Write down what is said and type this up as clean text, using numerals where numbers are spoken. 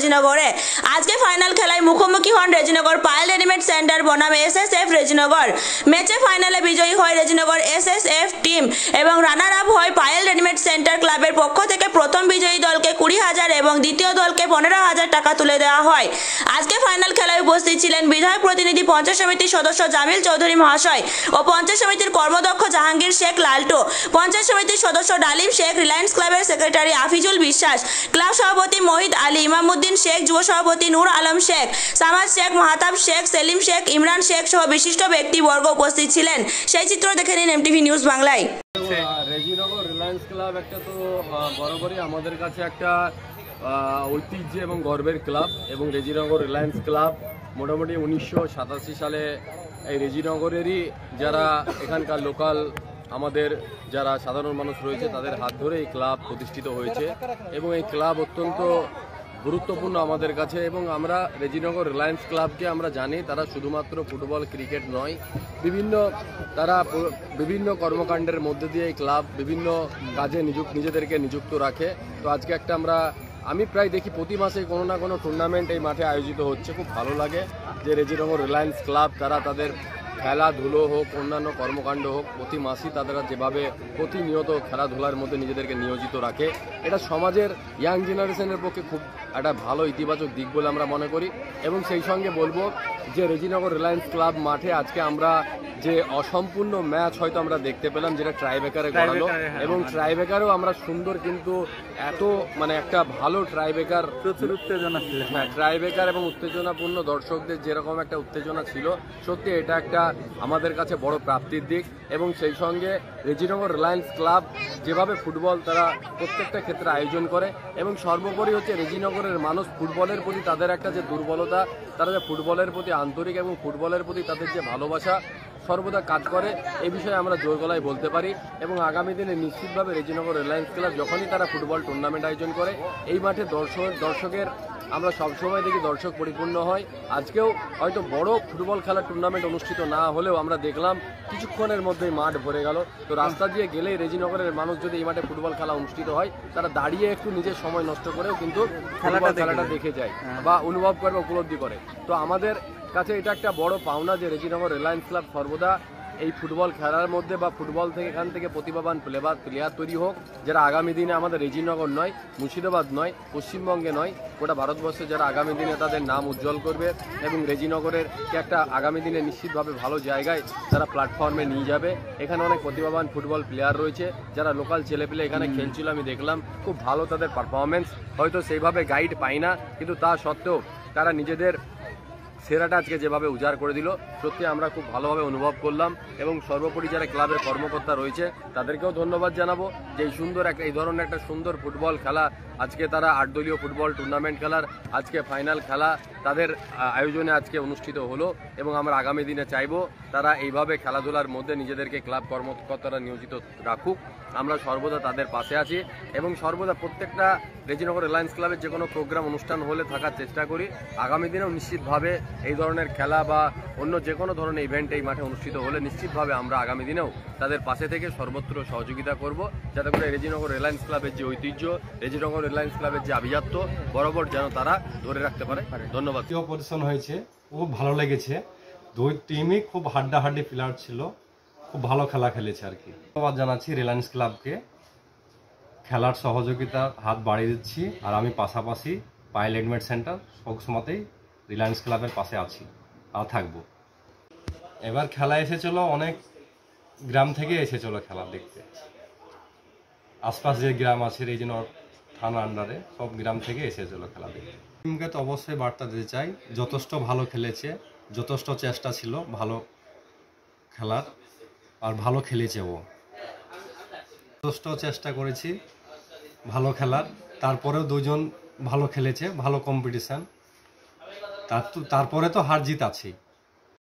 রেজিনগরে। আজকে ফাইনাল খেলায় মুখোমুখি হন রেজিনগর পায়েল রেডিমেড সেন্টার বনাম এসএসএফ রেজিনগর। ম্যাচে ফাইনালে বিজয়ী হয় রেজিনগর এসএসএফ টিম এবং রানার আপ হয় পায়েল রেডিমেড সেন্টার ক্লাবের পক্ষ থেকে। প্রথম বিজয়ী দলকে 20,000 এবং দ্বিতীয় দলকে 15,000 টাকা তুলে দেওয়া হয়। আজকে ফাইনাল খেলায় উপস্থিত ছিলেন বিধায়ক প্রতিনিধি পঞ্চায়েত সমিতির সদস্য জামিল চৌধুরী মহাশয় ও পঞ্চায়েত সমিতির কর্মদক্ষ জাহাঙ্গীর শেখ লালটু, পঞ্চায়েত সমিতির সদস্য ডালিম শেখ, রিলায়েন্স ক্লাবের সেক্রেটারি আফিজুল বিশ্বাস, ক্লাব সভাপতি মোহিত আলী, ইমামউদ্দিন শেখ, যুব সভাপতি নূর আলম শেখ, সামাদ শেখ, মাহতাব শেখ, সেলিম শেখ, ইমরান শেখ সহ বিশিষ্ট ব্যক্তিবর্গ উপস্থিত ছিলেন। সেই চিত্র দেখে নিন এমটিভি নিউজ বাংলায়। রেজিনগর রিলায়েন্স ক্লাব একটা তো বরাবরই আমাদের কাছে একটা ঐতিহ্য এবং গর্বের ক্লাব, এবং রেজিনগর রিলায়েন্স ক্লাব মোটামুটি 1987 সালে এই রেজিনগরেরই যারা এখানকার লোকাল আমাদের যারা সাধারণ মানুষ রয়েছে তাদের হাত ধরে এই ক্লাব প্রতিষ্ঠিত হয়েছে, এবং এই ক্লাব অত্যন্ত গুরুত্বপূর্ণ আমাদের কাছে। এবং আমরা রেজিনগর রিলায়েন্স ক্লাবকে আমরা জানি তারা শুধুমাত্র ফুটবল ক্রিকেট নয়, বিভিন্ন কর্মকাণ্ডের মধ্যে দিয়ে এই ক্লাব বিভিন্ন কাজে নিজেদেরকে নিযুক্ত রাখে। তো আজকে আমি প্রায় দেখি প্রতি মাসে কোনো না কোনো টুর্নামেন্ট এই মাঠে আয়োজিত হচ্ছে। খুব ভালো লাগে যে রেজিনগর রিলায়েন্স ক্লাব তারা তাদের খেলাধুলো হোক, অন্যান্য কর্মকাণ্ড হোক, প্রতি মাসেই তারা যেভাবে প্রতিনিয়ত খেলাধুলার মধ্যে নিজেদেরকে নিয়োজিত রাখে, এটা সমাজের ইয়াং জেনারেশনের পক্ষে খুব একটা ভালো ইতিবাচক দিক বলে আমরা মনে করি। এবং সেই সঙ্গে বলবো যে রেজিনগর রিলায়েন্স ক্লাব মাঠে আজকে আমরা যে অসম্পূর্ণ ম্যাচ হয়তো আমরা দেখতে পেলাম, যেটা ট্রাইবেকারে গড়ালো, এবং ট্রাইবেকারও আমরা সুন্দর কিন্তু এত একটা ভালো ট্রাইবেকার, প্রচুর উত্তেজনা ছিল, হ্যাঁ ট্রাইবেকার এবং উত্তেজনাপূর্ণ দর্শকদের যেরকম একটা উত্তেজনা ছিল, সত্যি এটা একটা আমাদের কাছে বড় প্রাপ্তির দিক। এবং সেই সঙ্গে রেজিনগর রিলায়েন্স ক্লাব যেভাবে ফুটবল তারা প্রত্যেকটা ক্ষেত্রে আয়োজন করে, এবং সর্বোপরি হচ্ছে রেজিনগরের মানুষ ফুটবলের প্রতি তাদের একটা যে দুর্বলতা, তারা যে ফুটবলের প্রতি আন্তরিক এবং ফুটবলের প্রতি তাদের যে ভালোবাসা সর্বদা কাজ করে, এই বিষয়ে আমরা জোর গলায় বলতে পারি। এবং আগামী দিনে নিশ্চিতভাবে রেজিনগর রিলায়েন্স ক্লাব যখনই তারা ফুটবল টুর্নামেন্ট আয়োজন করে, এই মাঠে দর্শকের আমরা সবসময় দেখি দর্শক পরিপূর্ণ হয়। আজকেও হয়তো বড় ফুটবল খেলার টুর্নামেন্ট অনুষ্ঠিত না হলেও আমরা দেখলাম কিছুক্ষণের মধ্যেই মাঠ ভরে গেল। তো রাস্তা দিয়ে গেলেই রেজিনগরের মানুষ যদি এই মাঠে ফুটবল খেলা অনুষ্ঠিত হয়, তারা দাঁড়িয়ে একটু নিজের সময় নষ্ট করেও কিন্তু খেলাটা দেখে যায় বা অনুভব করে বা উপলব্ধি করে। তো আমাদের কাছে এটা একটা বড় পাওনা যে রেজিনগর রিলায়েন্স ক্লাব সর্বদা এই ফুটবল খেলার মধ্যে বা ফুটবল থেকে এখান থেকে প্রতিভাবান প্লেয়ার তৈরি হোক, যারা আগামী দিনে আমাদের রেজিনগর নয়, মুর্শিদাবাদ নয়, পশ্চিমবঙ্গে নয়, গোটা ভারতবর্ষে যারা আগামী দিনে তাদের নাম উজ্জ্বল করবে, এবং রেজিনগরের একটা আগামী দিনে নিশ্চিতভাবে ভালো জায়গায় তারা প্ল্যাটফর্মে নিয়ে যাবে। এখানে অনেক প্রতিভাবান ফুটবল প্লেয়ার রয়েছে, যারা লোকাল ছেলেপেলে এখানে খেলছিল, আমি দেখলাম খুব ভালো তাদের পারফরমেন্স। হয়তো সেইভাবে গাইড পাই না, কিন্তু তা সত্ত্বেও তারা নিজেদের সেরাটা আজকে যেভাবে উজাড় করে দিল, সত্যি আমরা খুব ভালোভাবে অনুভব করলাম। এবং সর্বোপরি যারা ক্লাবের কর্মকর্তা রয়েছে তাদেরকেও ধন্যবাদ জানাবো যে এই ধরনের একটা সুন্দর ফুটবল খেলা আজকে তারা 8 দলীয় ফুটবল টুর্নামেন্ট খেলার আজকে ফাইনাল খেলা তাদের আয়োজনে আজকে অনুষ্ঠিত হলো। এবং আমরা আগামী দিনে চাইবো তারা এইভাবে খেলাধুলার মধ্যে নিজেদেরকে ক্লাব কর্মকর্তারা নিয়োজিত রাখুক। আমরা সর্বদা তাদের পাশে আছি, এবং সর্বদা প্রত্যেকটা রেজিনগর রিলায়েন্স ক্লাবের যে কোনো প্রোগ্রাম অনুষ্ঠান হলে থাকার চেষ্টা করি। আগামী দিনেও নিশ্চিতভাবে এই ধরনের খেলা বা অন্য যে কোনো ধরনের ইভেন্ট এই মাঠে অনুষ্ঠিত হলে নিশ্চিতভাবে আমরা আগামী দিনেও তাদের পাশে থেকে সর্বত্র সহযোগিতা করব, যাতে করে রেজিনগর রিলায়েন্স ক্লাবের যে ঐতিহ্য, রেজিনগর রিলায়েন্স ক্লাবের যে আভিজাত্য বরাবর যেন তারা ধরে রাখতে পারে। ধন্যবাদ। পজিশন হয়েছে, খুব ভালো লেগেছে। দুই টিমই খুব হাড্ডাহাড্ডি প্লেয়ার ছিল, খুব ভালো খেলা খেলেছে আর কি। ধন্যবাদ জানাচ্ছি রিলায়েন্স ক্লাবকে, খেলার সহযোগিতার হাত বাড়িয়ে দিচ্ছি। আর আমি পাশাপাশি পায়েল রেডিমেড সেন্টার সবসময়তেই রিলায়েন্স ক্লাবের পাশে আছি আর থাকবো। এবার খেলা এসেছিল অনেক গ্রাম থেকে এসেছিল খেলা দেখতে, আশপাশ যে গ্রাম আছে রেজিনগর থানা আন্ডারে সব গ্রাম থেকে এসেছিল খেলা দেখতে। টিমকে তো অবশ্যই বার্তা দিতে চাই, যথেষ্ট ভালো খেলেছে, যথেষ্ট চেষ্টা ছিল ভালো খেলার, আর ভালো খেলেছে ও, যথেষ্ট চেষ্টা করেছি ভালো খেলার। তারপরেও দুজন ভালো খেলেছে, ভালো কম্পিটিশান, তারপরে তো হার জিত আছেই।